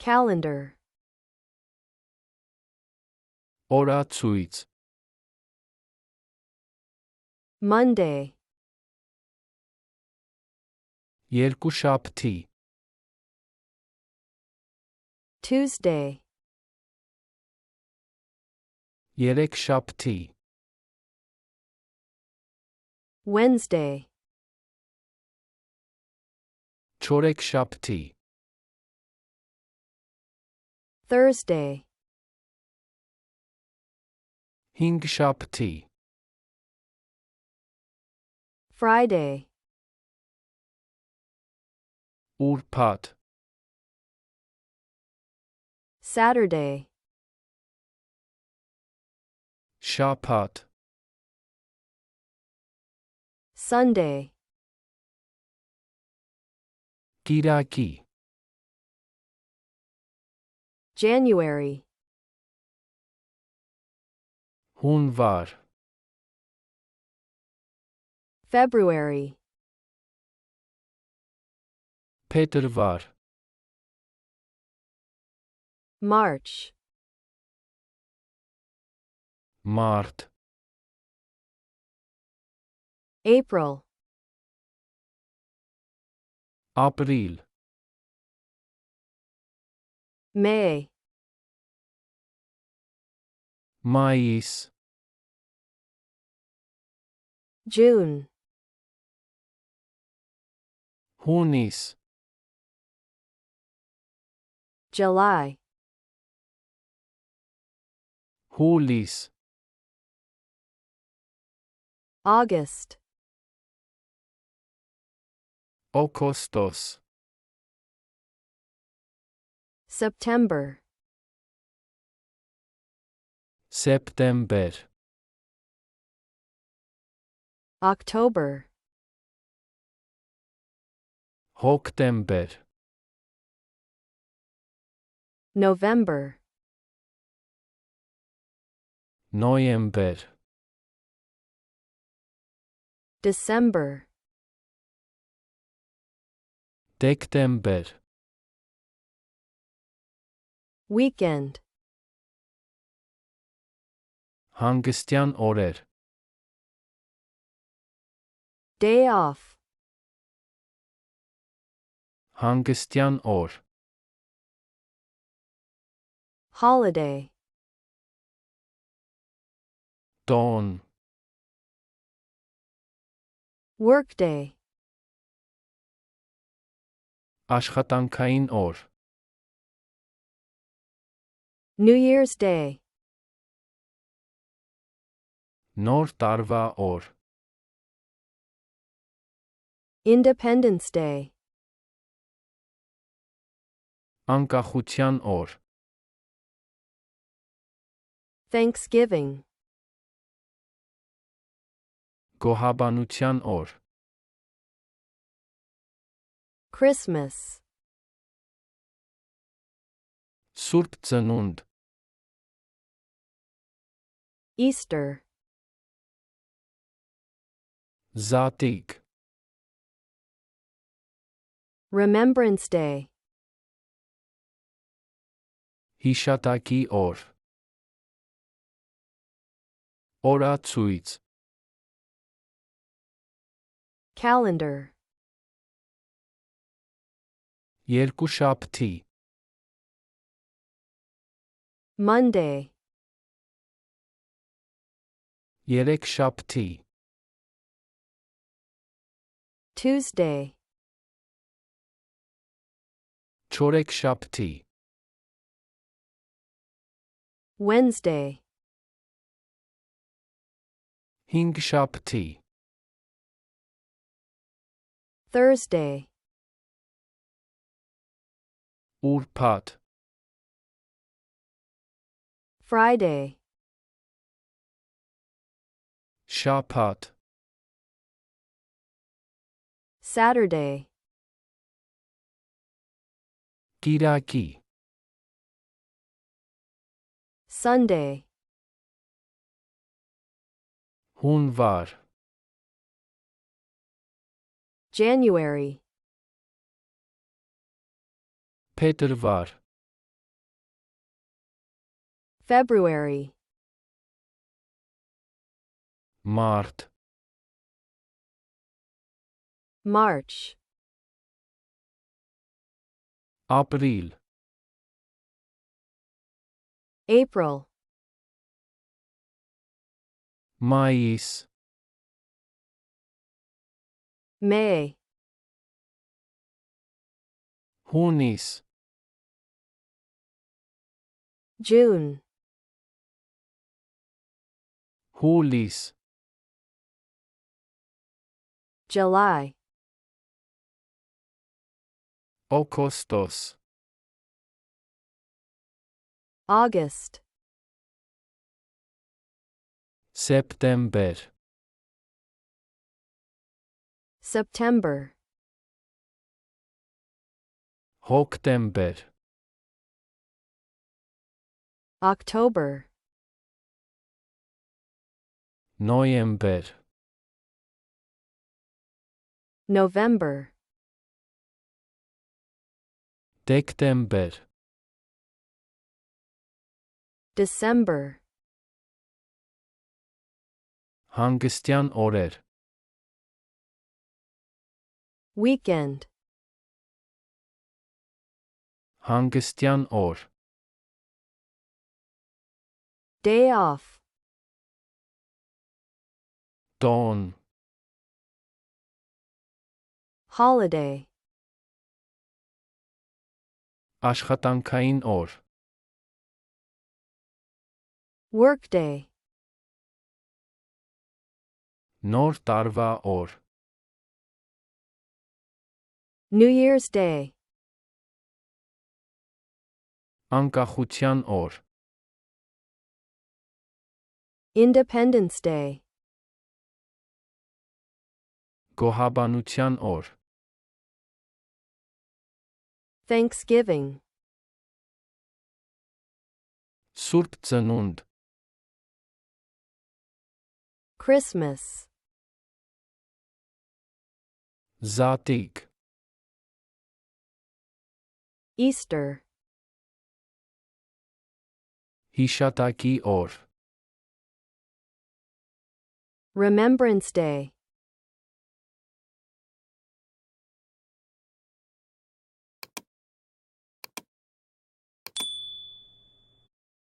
calendar, Օրացույց, Monday, երկուշաբթի, Tuesday, երեքշաբթի, Wednesday, չորեքշաբթի, Thursday, հինգշաբթի, Friday, ուրբաթ, Saturday, շաբաթ, Sunday, կիրակի, January, հունվար, February, փետրվար, March, մարտ, April, ապրիլ, May, մայիս, June, հունիս, July, հուլիս, August, օգոստոս, September, սեպտեմբեր, October, հոկտեմբեր, November, նոյեմբեր, December, դեկտեմբեր, weekend, հանգստյան օրեր, day off, հանգստյան օր, holiday, տոն, workday, աշխատանքային օր, New Year's Day, նոր տարվա օր, Independence Day, անկախության օր, Thanksgiving, գոհաբանության օր, Christmas, Սուրբ Ծնունդ, Easter, Զատիկ, Remembrance Day, հիշատակի օր, Օրացույց, calendar, երկուշաբթի, Monday, երեքշաբթի, Tuesday, չորեքշաբթի, Wednesday, հինգշաբթի, Thursday, ուրբաթ, Friday, շաբաթ, Saturday, կիրակի, Sunday, հունվար, January, փետրվար, February, մարտ, March, ապրիլ, April, մայիս, May, հունիս, June, հուլիս, July, օգոստոս, August, սեպտեմբեր, September, հոկտեմբեր, October, նոյեմբեր, November, դեկտեմբեր, December, հանգստյան օրեր, weekend, հանգստյան օր, day off, տոն, holiday, աշխատանքային օր, workday, նոր տարվա օր, New Year's Day, անկախության օր, Independence Day, գոհաբանության օր, Thanksgiving, Սուրբ Ծնունդ, Christmas, Զատիկ, Easter, Հիշատակի օր, Remembrance Day,